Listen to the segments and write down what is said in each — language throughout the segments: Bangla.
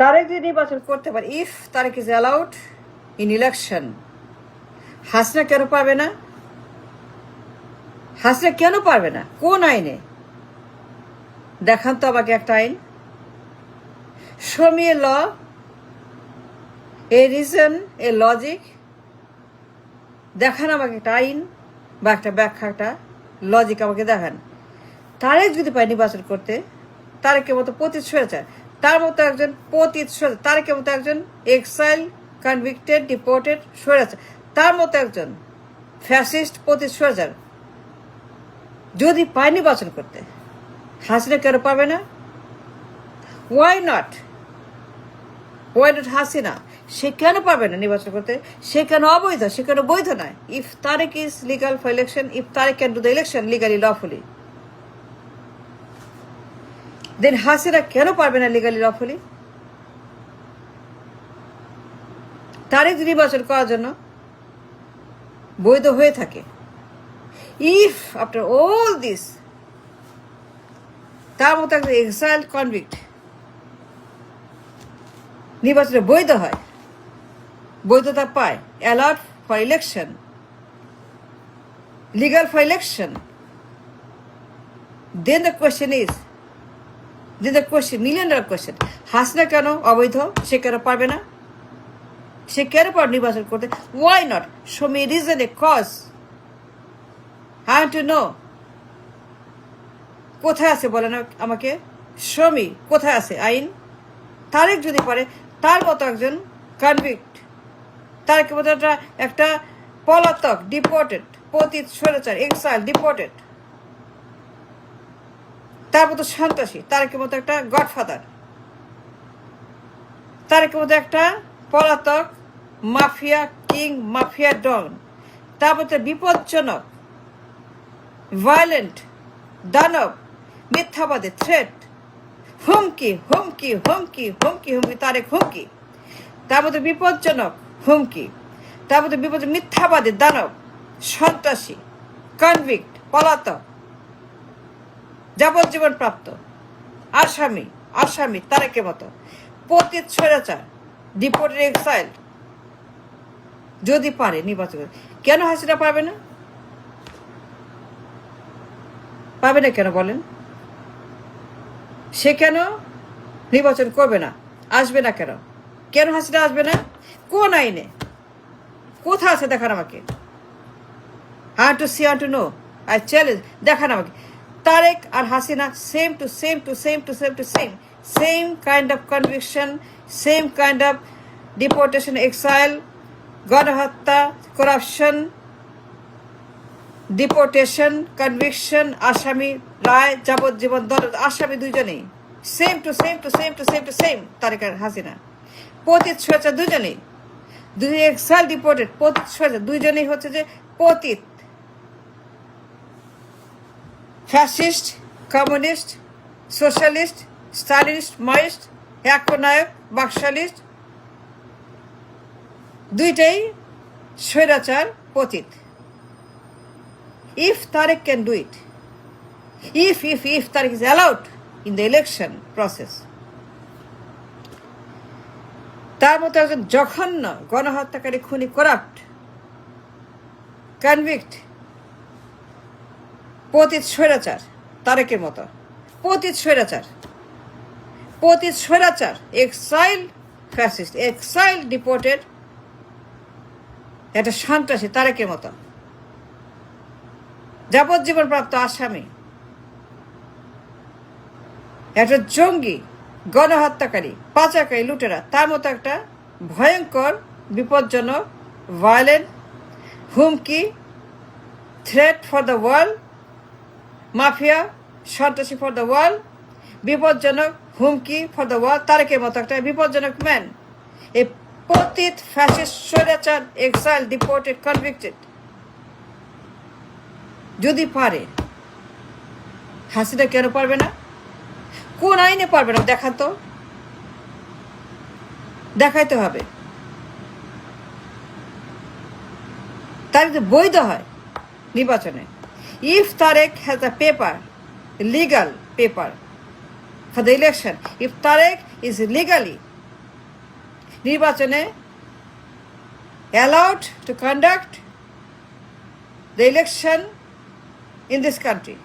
তারেক যদি নির্বাচন করতে পারে, if Tarique is allowed in election, Hasina কেন পারবে না? হাসিনা কেন পারবে না? কোন আইনে? দেখান তো আমাকে একটা আইন। Show me a law, a reason, a logic. দেখান আমাকে একটা আইন বা একটা ব্যাখ্যা, একটা লজিক আমাকে দেখান। তারেক যদি পায় নির্বাচন করতে, তারেকের মতো পতিত স্বৈরাচার, তার মতো একজন পতিত স্বৈরাচার, তারেকের মতো একজন এক্সাইল কনভিক্টেড ডিপোর্টেড স্বৈরাচার, তার মতো একজন ফ্যাসিস্ট পতিত স্বৈরাচার যদি পায় নির্বাচন করতে, হাসিনা কেন পারবে না? Why not? Why not Hasina? সে কেন পারবে না নির্বাচন করতে? সে কেন অবৈধ? সে কেন বৈধ নয়? If Tarique is legal for election, if Tarek can do the election legally lawfully, then Hasina কেন পারবে না লিগালি লফুলি? তারেক নির্বাচন করার জন্য বৈধ হয়ে থাকে, ইফ আফটার অল দিস তার মতো একটা এক্সাইল কনভিক্ট নির্বাচনে বৈধ হয়, বৈধতা পায়, allowed for election, legal for election, then the question is, then the question, million dollar question, Hasina কেন অবৈধ? সে কেন পারবে না? সে কেন পারবে নির্বাচন করতে? Why not? Show me reason, a cause. I want to know. কোথায় আছে বলেন আমাকে? শো মি, কোথায় আছে আইন? তারেক যদি পারে, তার মতো একজন কনভিক্ট, তারেকের মতো একটা পলাতক, ডিপোর্টেড, পতিত স্বৈরাচার, এক্সাইল, ডিপোর্টেড, তার মতো সন্ত্রাসী, তারেকের মতো একটা গডফাদার, তারেকের মতো একটা পলাতক মাফিয়া কিং, মাফিয়া ডন, তার মতো বিপজ্জনক, ভায়োলেন্ট, দানব, মিথ্যাবাদী, থ্রেট, হুমকি হুমকি হুমকি হুমকি হুমকি, তারেক হুমকি, তার মধ্যে বিপজ্জনক হুমকি, তার মধ্যে বিপদ, মিথ্যাবাদী, দানব, সন্ত্রাসী, কনভিক্ট, পলাতক, যাবজ্জীবন প্রাপ্ত আসামি, আসামি তারেকের মতো পতিত স্বৈরাচার, ডিপোর্টেড, এক্সাইল যদি পারে নির্বাচন, কেন হাসিনা পারবে না? পাবে না কেন বলেন? সে কেন নির্বাচন করবে না, আসবে না কেন? কেন হাসিনা আসবে না? কোন আইনে? কোথায় আছে দেখান আমাকে। I to see, I to know, I challenge, দেখান আমাকে। তারেক আর Hasina same to same to same to same to same, same kind of conviction, same kind of deportation, exile, গণহত্যা, করাপশন, ডিপোর্টেশন, কনভিকশন, আসামি, রায়, যাবজ্জীবন, আসামি দুইজনেই same to same to same to same to same. Tarek আর হাসিনা পতিত স্বৈরাচার দুজনেই, দুই এক্সাইল, ডিপোর্টেড, পতিত স্বৈরাচার দুইজনেই হচ্ছে যে পতিত, ফ্যাসিস্ট, কমিউনিস্ট, সোশ্যালিস্ট, স্টালিনিস্ট, মাইস্ট, একনায়ক, বাকশালিস্ট, দুইটাই স্বৈরাচার, পতিত। If Tariq can do it, if Tariq is allowed in the election process, তার মতো একজন জঘন্য গণহত্যাকারী, খুনি, করাপ্ট, কনভিক্ট, পতিত স্বৈরাচার, তারেকের মতো পতিত স্বৈরাচার, পতিত স্বৈরাচার, এক্সাইল ফ্যাসিস্ট, এক্সাইল ডিপোর্টেড, একটা সন্ত্রাসী, তারেকের মতো যাবজ্জীবন প্রাপ্ত আসামি, একটা জঙ্গি, গণহত্যাকারী, পাচারকারী, লুটেরা, তার মতো একটা ভয়ঙ্কর, বিপজ্জনক, ভায়োলেন্ট, হুমকি, threat for the world, mafia, সন্ত্রাসী ফর দ্য ওয়ার্ল্ড, বিপজ্জনক, হুমকি ফর দ্য ওয়ার্ল্ড, তারেকের মতো একটা বিপজ্জনক ম্যান, এই পতিত ফ্যাসিস্ট, স্বৈরাচার, এক্সাইল, ডিপোর্টেড, কনভিক্টেড যদি পারে, হাসিনা কেন পারবে না? কোন আইনে পারবে না দেখান তো, দেখাইতে হবে। তার যদি বৈধ হয় নির্বাচনে, if Tarique has a paper, legal paper for the election, if Tarique is legally নির্বাচনে allowed to conduct the election in this country.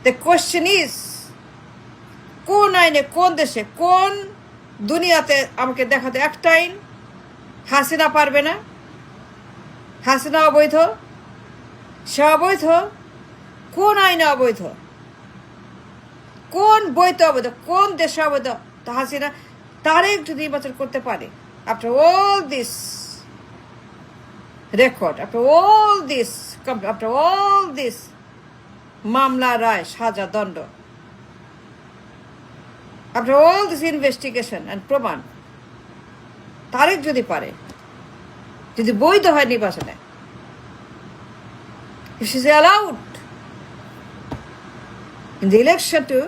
The question is, কোন আইনে, কোন দেশে, কোন দুনিয়াতে আমাকে দেখাতে একটা আইন হাসিনা পারবে না? হাসিনা অবৈধ, সে অবৈধ, কোন আইনে অবৈধ, কোন বইতে অবৈধ, কোন দেশে অবৈধ? তা হাসিনা তারেক যদি নির্বাচন করতে পারে, after all this record, after all this মামলা, রায়, সাজা, দণ্ড, after all this investigation and প্রমাণ, তারেক যদি পারে, যদি বৈধ হয় নির্বাচনে, if she is allowed in the election to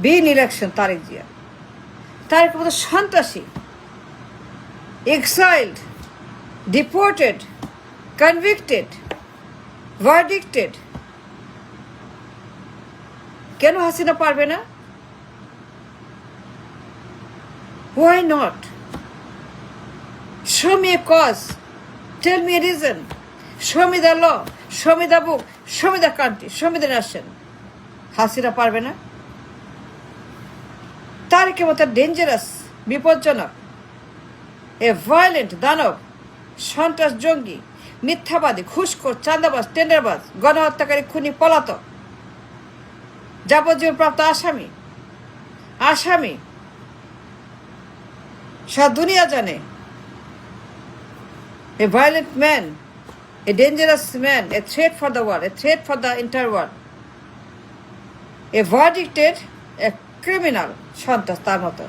be in election, Tarique Zia, Tarique মতো সন্ত্রাসী, exiled, deported, convicted, verdicted, কেন হাসিনা পারবে না? Why not? Show me a cause. Tell me a reason. Show me the law. Show me the book. Show me the country. Show me the nation. Hasina পারবে না? তারেকের মতো ডেঞ্জারাস, বিপজ্জনক, এ ভায়োলেন্ট দানব, সন্ত্রাস, জঙ্গি, মিথ্যাবাদী, ঘুষখোর, চাঁদাবাজ, টেন্ডারবাজ, গণহত্যাকারী, খুনি, পলাতক, যাবজ্জীবন প্রাপ্ত আসামি সারা দুনিয়া জানে, a violent man, a dangerous man, a threat for the world, a threat for the entire world, a verdicted, a criminal, সন্ত্রাস, তার মতো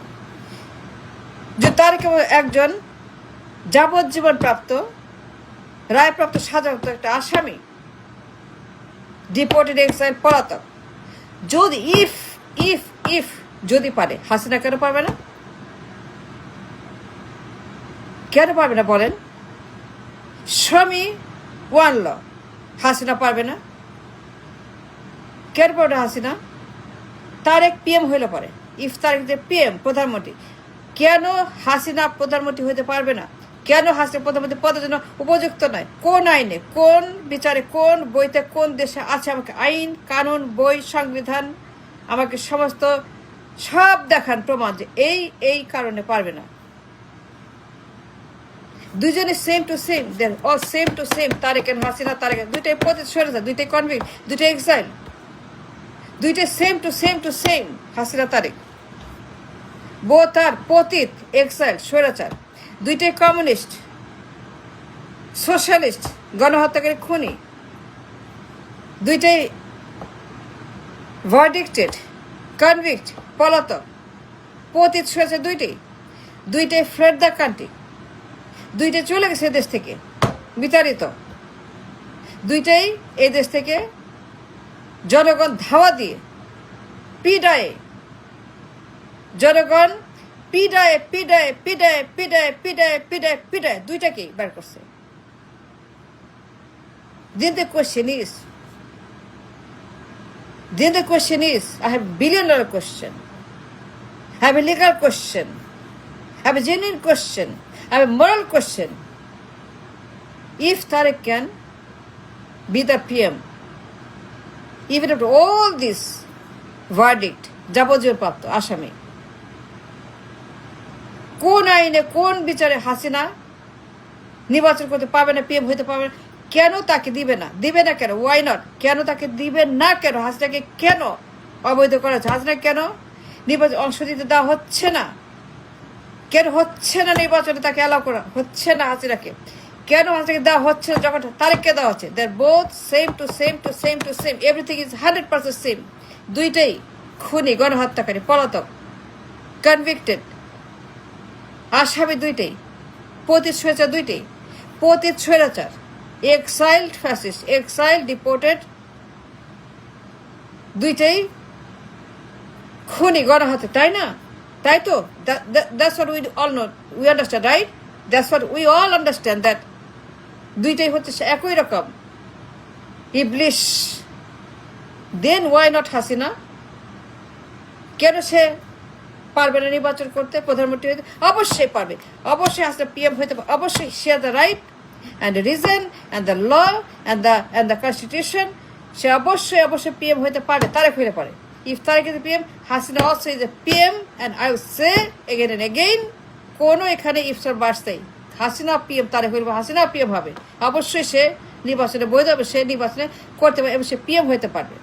যে তার কেবল একজন যাবজ্জীবন প্রাপ্ত, রায়প্রাপ্ত, সাজাপ্রাপ্ত একটা আসামি, ডিপোর্টেড, এক্সাইল, পলাতক, যদি ইফ যদি পারে, হাসিনা কেন পারবে না? কেন পারবে না বলেন? স্বামী ওয়ান ল, হাসিনা পারবে না? কেন পারবে না হাসিনা? তারেক পিএম হইলে পারে, ইফ তারেক যে পিএম, প্রধানমন্ত্রী, কেন হাসিনা প্রধানমন্ত্রী হইতে পারবে না? কেন হাসিনা প্রধানমন্ত্রী পদের জন্য উপযুক্ত নয়? কোন আইনে, কোন বিচারে, কোন বইতে, কোন দেশে আছে? আমাকে আইন, কানুন, বই, সংবিধান, আমাকে সমস্ত সব দেখান, প্রমাণ যে এই কারণে পারবে না। দুজনে same to same, then all same to same. Tarek and Hasina, Tarek দুইটাই পতিত স্বৈরাচার, দুইটাই কনভিক্ট, দুইটাই এক্সাইল, দুইটাই same to same. Hasina Tarek both are পতিত, এক্সাইল, স্বৈরাচার, দুইটাই কমিউনিস্ট, সোশ্যালিস্ট, গণহত্যাকারী, খুনি, দুইটাই ভার্ডিক্টেড, কনভিক্ট, পলাতক, পতিত, স্বৈরাচার, দুইটাই ফ্লেড দ্য কান্ট্রি, দুইটাই চলে গেছে দেশ থেকে বিতাড়িত, দুইটাই এই দেশ থেকে জনগণ ধাওয়া দিয়ে পিডায়ে, জনগণ পিডায়ে দুইটাকেই বের করছে। Then the question is, I have $1 billion question, I have a legal question, I have a genuine question, I have a moral question. If Tariq can be the PM, even after all this verdict, যাবজ্জীবন প্রাপ্ত আসামি, কোন আইনে, কোন বিচারে হাসিনা নির্বাচন করতে পারবে না, পিএম হইতে পারবে না? কেন তাকে দিবে না কেন? Why not? কেন তাকে দিবে না কেন? হাসিনাকে কেন অবৈধ করা হচ্ছে? হাসিনা কেন নির্বাচন অংশ দিতে দেওয়া হচ্ছে না? কেন হচ্ছে না নির্বাচনে তাকে অ্যালাউ করা হচ্ছে না? হাসিনাকে কেন হাসিনাকে দেওয়া হচ্ছে না যখন তারেককে দেওয়া হচ্ছে? They are both same to same, everything is 100% same. দুইটাই খুনি, গণহত্যাকারী, পলাতক, কনভিক্টেড আসামি, দুইটাই পতিত স্বৈরাচার, দুইটাই পতিত স্বৈরাচার, এক্সাইল্ড ফ্যাসিস্ট, এক্সাইল্ড, ডিপোর্টেড, দুইটাই খুনি, গণহত্যা, তাই না? তাই তো? That's what we all know, we understand, right? That's what we all understand, that দুইটাই হচ্ছে একই রকম ইবলিশ। Then why not Hasina? কেন সে পারবে না নির্বাচন করতে, প্রধানমন্ত্রী হইতে? অবশ্যই পারবে, অবশ্যই হাসিনা পিএম হইতে পারবে, অবশ্যই সে the right and the reason and the law and the constitution. সে অবশ্যই পিএম হইতে পারে, তারেক হইতে পারে। If Tarique is PM, Hasina also is a PM, and I will say again and again, কোনো এখানে ইফসার বাড়তেই হাসিনা পিএম, তারেক হইলে হাসিনা পিএম হবে, অবশ্যই সে নির্বাচনে বৈধ হবে, সে নির্বাচনে করতে পারবে এবং সে পিএম হইতে পারবে।